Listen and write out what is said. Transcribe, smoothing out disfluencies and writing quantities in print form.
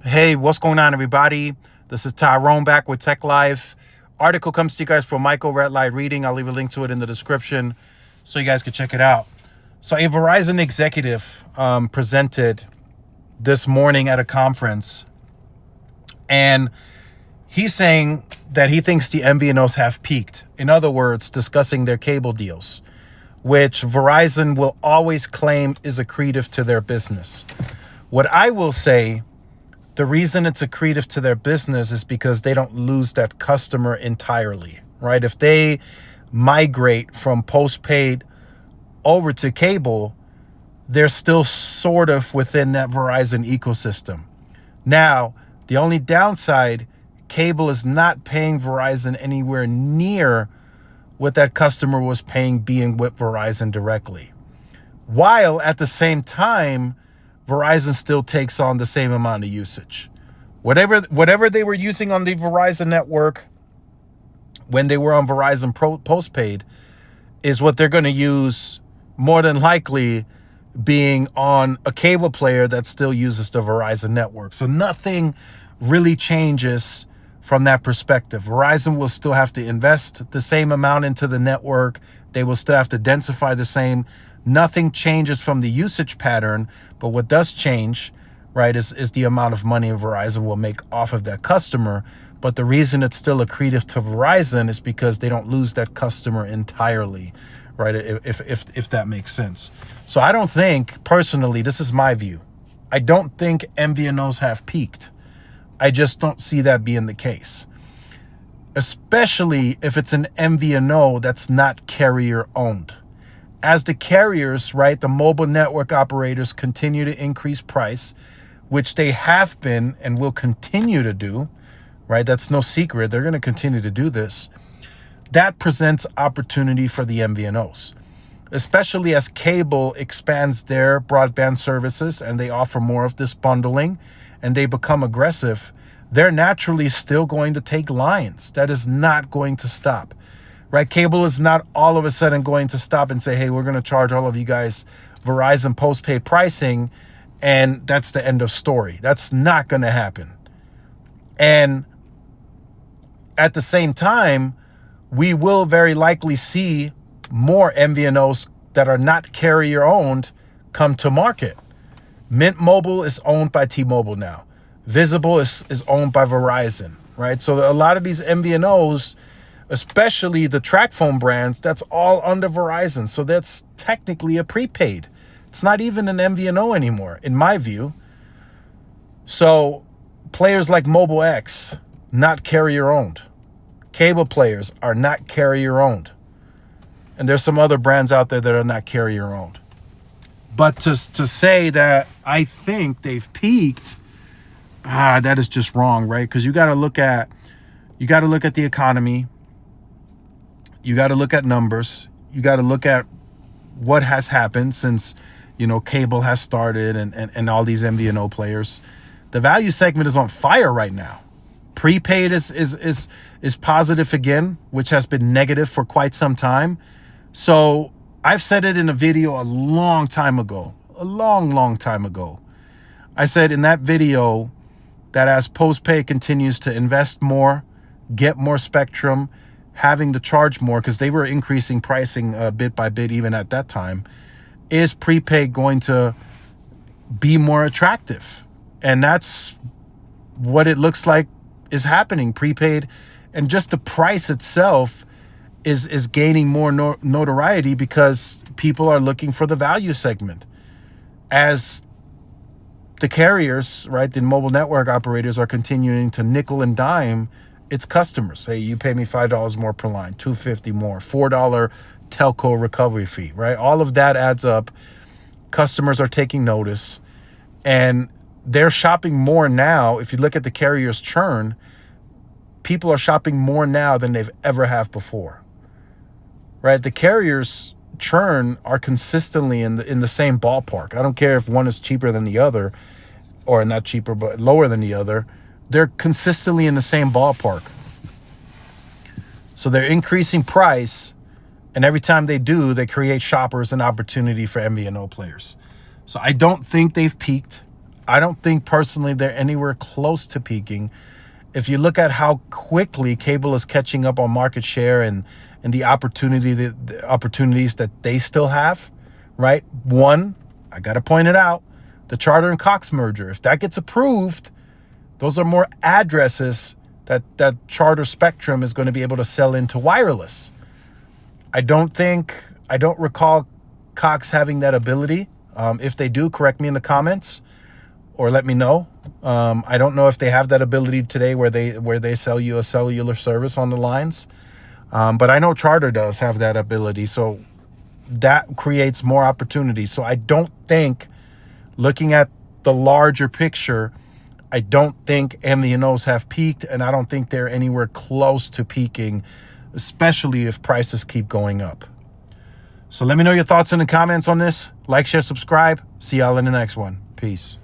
Hey, what's going on, everybody? This is Tyrone back with Tech Life. Article comes to you guys from Michael Red Light Reading. I'll leave a link to it in the description so you guys can check it out. So, a Verizon executive presented this morning at a conference, and he's saying that he thinks the MVNOs have peaked. In other words, discussing their cable deals, which Verizon will always claim is accretive to their business. What I will say, the reason it's accretive to their business is because they don't lose that customer entirely, right? If they migrate from postpaid over to cable, they're still sort of within that Verizon ecosystem. Now, the only downside, cable is not paying Verizon anywhere near what that customer was paying being with Verizon directly. While at the same time, Verizon still takes on the same amount of usage. Whatever they were using on the Verizon network when they were on Verizon postpaid is what they're going to use, more than likely being on a cable player that still uses the Verizon network. So nothing really changes from that perspective. Verizon will still have to invest the same amount into the network. They will still have to densify the same. Nothing changes from the usage pattern, but what does change, right, is the amount of money Verizon will make off of that customer. But the reason it's still accretive to Verizon is because they don't lose that customer entirely, right, if that makes sense. So I don't think, personally, this is my view, I don't think MVNOs have peaked. I just don't see that being the case, especially if it's an MVNO that's not carrier owned. As the carriers, right, the mobile network operators continue to increase price, which they have been and will continue to do, right? That's no secret. They're going to continue to do this. That presents opportunity for the MVNOs, especially as cable expands their broadband services and they offer more of this bundling and they become aggressive. They're naturally still going to take lines. That is not going to stop. Right? Cable is not all of a sudden going to stop and say, hey, we're going to charge all of you guys Verizon postpaid pricing, and that's the end of story. That's not going to happen. And at the same time, we will very likely see more MVNOs that are not carrier owned come to market. Mint Mobile is owned by T-Mobile now. Visible is owned by Verizon, right? So a lot of these MVNOs, especially the track phone brands, that's all under Verizon. So that's technically a prepaid. It's not even an MVNO anymore, in my view. So players like Mobile X, not carrier owned. Cable players are not carrier owned. And there's some other brands out there that are not carrier owned. But to say that I think they've peaked, that is just wrong, right? Because you got to look at the economy. You got to look at numbers. You got to look at what has happened since, cable has started and all these MVNO players. The value segment is on fire right now. Prepaid is positive again, which has been negative for quite some time. So I've said it in a video a long time ago. I said in that video that as postpaid continues to invest more, get more spectrum, having to charge more because they were increasing pricing bit by bit even at that time, is prepaid going to be more attractive? And that's what it looks like is happening. Prepaid and just the price itself is gaining more notoriety because people are looking for the value segment. As the carriers, right, the mobile network operators are continuing to nickel and dime its customers. Hey, you pay me $5 more per line, $2.50 more, $4 telco recovery fee, right? All of that adds up. Customers are taking notice and they're shopping more now. If you look at the carrier's churn, people are shopping more now than they've ever have before, right? The carriers churn are consistently in the same ballpark. I don't care if one is cheaper than the other, or not cheaper, but lower than the other. They're consistently in the same ballpark. So they're increasing price, and every time they do, they create shoppers an opportunity for MVNO players. So I don't think they've peaked. I don't think personally they're anywhere close to peaking. If you look at how quickly cable is catching up on market share and the opportunities that they still have, right? One, I got to point it out, the Charter and Cox merger. If that gets approved, those are more addresses that Charter Spectrum is going to be able to sell into wireless. I don't recall Cox having that ability. If they do, correct me in the comments or let me know. I don't know if they have that ability today where they sell you a cellular service on the lines. But I know Charter does have that ability. So that creates more opportunity. So I don't think, looking at the larger picture, I don't think MVNOs have peaked, and I don't think they're anywhere close to peaking, especially if prices keep going up. So let me know your thoughts in the comments on this. Like, share, subscribe. See y'all in the next one. Peace.